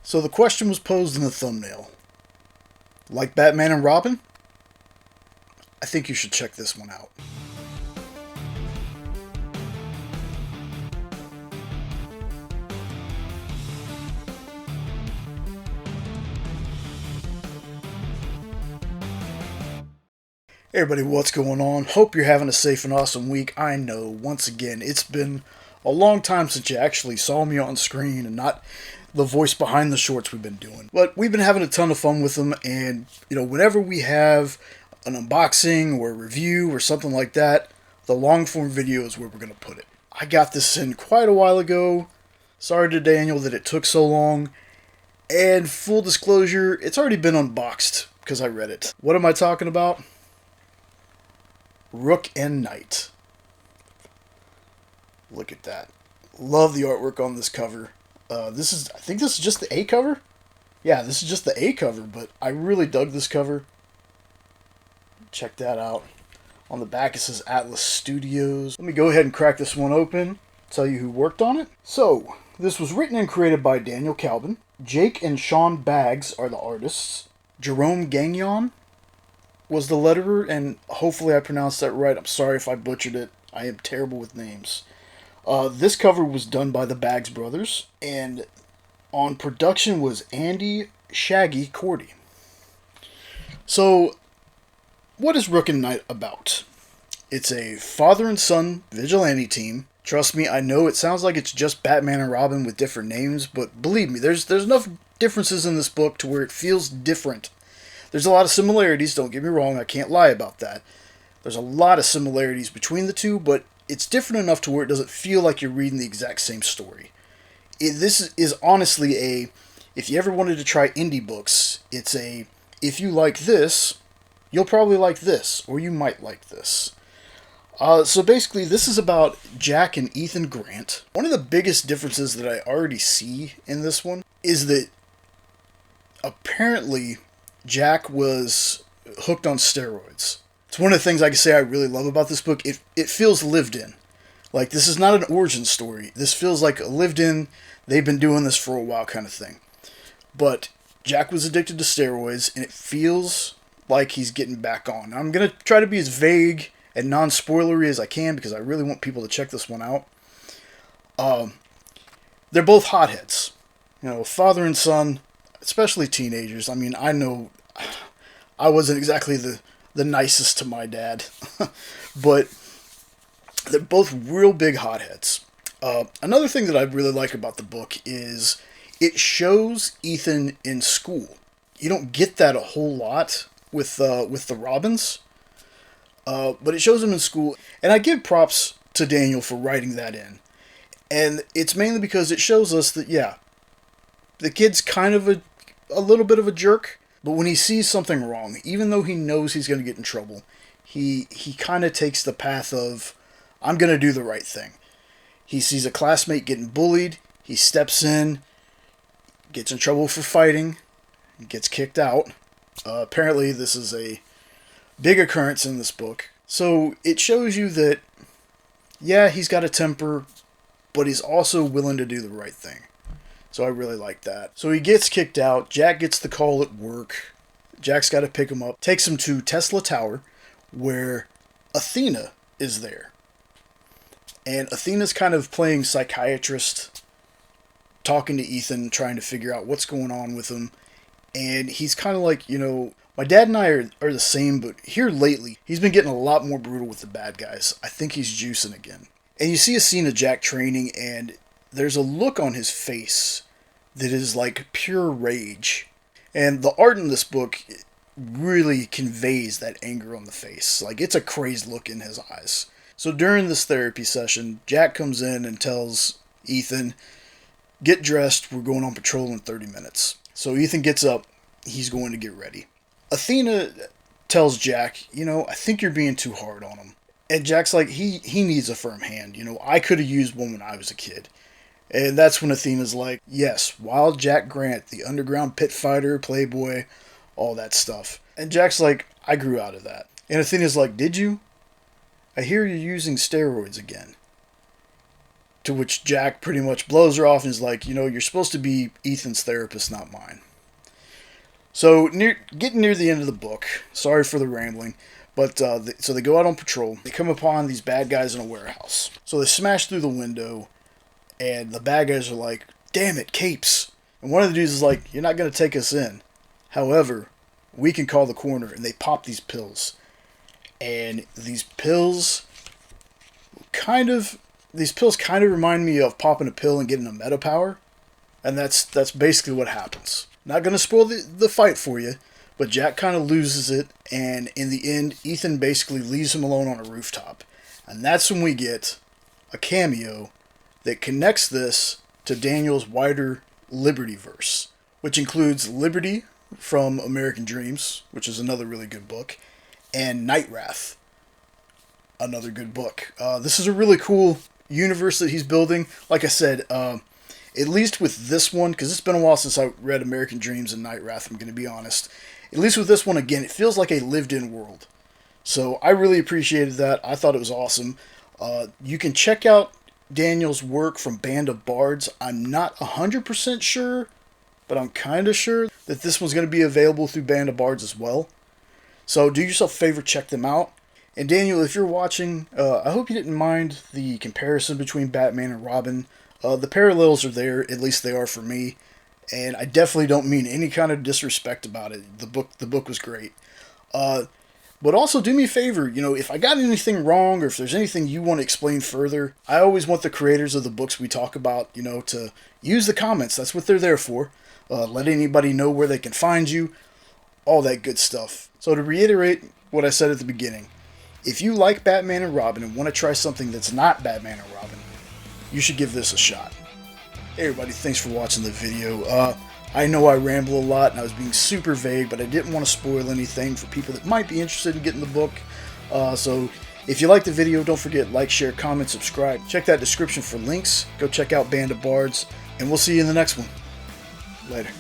So the question was posed in the thumbnail. Like Batman and Robin? I think you should check this one out. Hey everybody, what's going on? Hope you're having a safe and awesome week. I know, once again, it's been a long time since you actually saw me on screen and not the voice behind the shorts we've been doing. But we've been having a ton of fun with them, and whenever we have an unboxing or a review or something like that, the long form video is where we're going to put it. I got this in quite a while ago. Sorry to Daniel that it took so long. And full disclosure, it's already been unboxed because I read it. What am I talking about? Rook and Knight. Look at that. Love the artwork on this cover. I think this is just the A cover? Yeah, this is just the A cover, but I really dug this cover. Check that out. On the back it says Atlas Studios. Let me go ahead and crack this one open, tell you who worked on it. So, this was written and created by Daniel Kalban. Jake and Sean Baggs are the artists. Jerome Gagnon was the letterer, and hopefully I pronounced that right. I'm sorry if I butchered it. I am terrible with names. This cover was done by the Baggs brothers, and on production was Andy Shaggy Cordy. So, what is Rook and Knight about? It's a father and son vigilante team. Trust me, I know it sounds like it's just Batman and Robin with different names, but believe me, there's enough differences in this book to where it feels different. There's a lot of similarities, don't get me wrong, I can't lie about that. There's a lot of similarities between the two, but it's different enough to where it doesn't feel like you're reading the exact same story. This is honestly if you ever wanted to try indie books, it's if you like this, you'll probably like this, or you might like this. So basically, this is about Jack and Ethan Grant. One of the biggest differences that I already see in this one is that apparently Jack was hooked on steroids. It's one of the things I can say I really love about this book. It feels lived in. Like, this is not an origin story. This feels like a lived in, they've been doing this for a while kind of thing. But Jack was addicted to steroids, and it feels like he's getting back on. Now, I'm going to try to be as vague and non-spoilery as I can because I really want people to check this one out. They're both hotheads. Father and son, especially teenagers. I mean, I know I wasn't exactly the nicest to my dad, but they're both real big hotheads. Another thing that I really like about the book is it shows Ethan in school. You don't get that a whole lot with the Robins, but it shows him in school, and I give props to Daniel for writing that in. And it's mainly because it shows us that, yeah, the kid's kind of a little bit of a jerk, but when he sees something wrong, even though he knows he's going to get in trouble, he kind of takes the path of, I'm going to do the right thing. He sees a classmate getting bullied, he steps in, gets in trouble for fighting, gets kicked out. Apparently this is a big occurrence in this book. So it shows you that, yeah, he's got a temper, but he's also willing to do the right thing. So I really like that. So he gets kicked out. Jack gets the call at work. Jack's got to pick him up. Takes him to Tesla Tower, where Athena is there. And Athena's kind of playing psychiatrist, talking to Ethan, trying to figure out what's going on with him. And he's kind of like, my dad and I are the same, but here lately, he's been getting a lot more brutal with the bad guys. I think he's juicing again. And you see a scene of Jack training, and there's a look on his face that is like pure rage. And the art in this book really conveys that anger on the face. Like, it's a crazed look in his eyes. So during this therapy session, Jack comes in and tells Ethan, get dressed, we're going on patrol in 30 minutes. So Ethan gets up, he's going to get ready. Athena tells Jack, I think you're being too hard on him. And Jack's like, he needs a firm hand. I could have used one when I was a kid. And that's when Athena's like, yes, Wild Jack Grant, the underground pit fighter, playboy, all that stuff. And Jack's like, I grew out of that. And Athena's like, did you? I hear you're using steroids again. To which Jack pretty much blows her off and is like, you know, you're supposed to be Ethan's therapist, not mine. So, getting near the end of the book, sorry for the rambling, but so they go out on patrol. They come upon these bad guys in a warehouse. So they smash through the window, and the bad guys are like, damn it, capes. And one of the dudes is like, you're not going to take us in. However, we can call the coroner. And they pop these pills. And these pills kind of remind me of popping a pill and getting a meta power. And that's basically what happens. Not going to spoil the fight for you, but Jack kind of loses it, and in the end, Ethan basically leaves him alone on a rooftop. And that's when we get a cameo that connects this to Daniel's wider Liberty verse, which includes Liberty from American Dreams, which is another really good book, and Night Wrath, another good book. This is a really cool universe that he's building. Like I said, at least with this one, because it's been a while since I read American Dreams and Night Wrath, I'm going to be honest. At least with this one, again, it feels like a lived-in world. So I really appreciated that. I thought it was awesome. You can check out Daniel's work from Band of Bards. I'm not 100% sure, but I'm kind of sure that this one's going to be available through Band of Bards as well. So do yourself a favor, check them out. And Daniel, if you're watching, I hope you didn't mind the comparison between Batman and Robin. The parallels are there, at least they are for me, and I definitely don't mean any kind of disrespect about it. The book was great. But also do me a favor, you know, if I got anything wrong or if there's anything you want to explain further, I always want the creators of the books we talk about, you know, to use the comments. That's what they're there for. Let anybody know where they can find you, all that good stuff. So to reiterate what I said at the beginning, if you like Batman and Robin and want to try something that's not Batman and Robin, you should give this a shot. Hey everybody, thanks for watching the video. I know I ramble a lot and I was being super vague, but I didn't want to spoil anything for people that might be interested in getting the book. So if you like the video, don't forget like, share, comment, subscribe. Check that description for links. Go check out Band of Bards, and we'll see you in the next one. Later.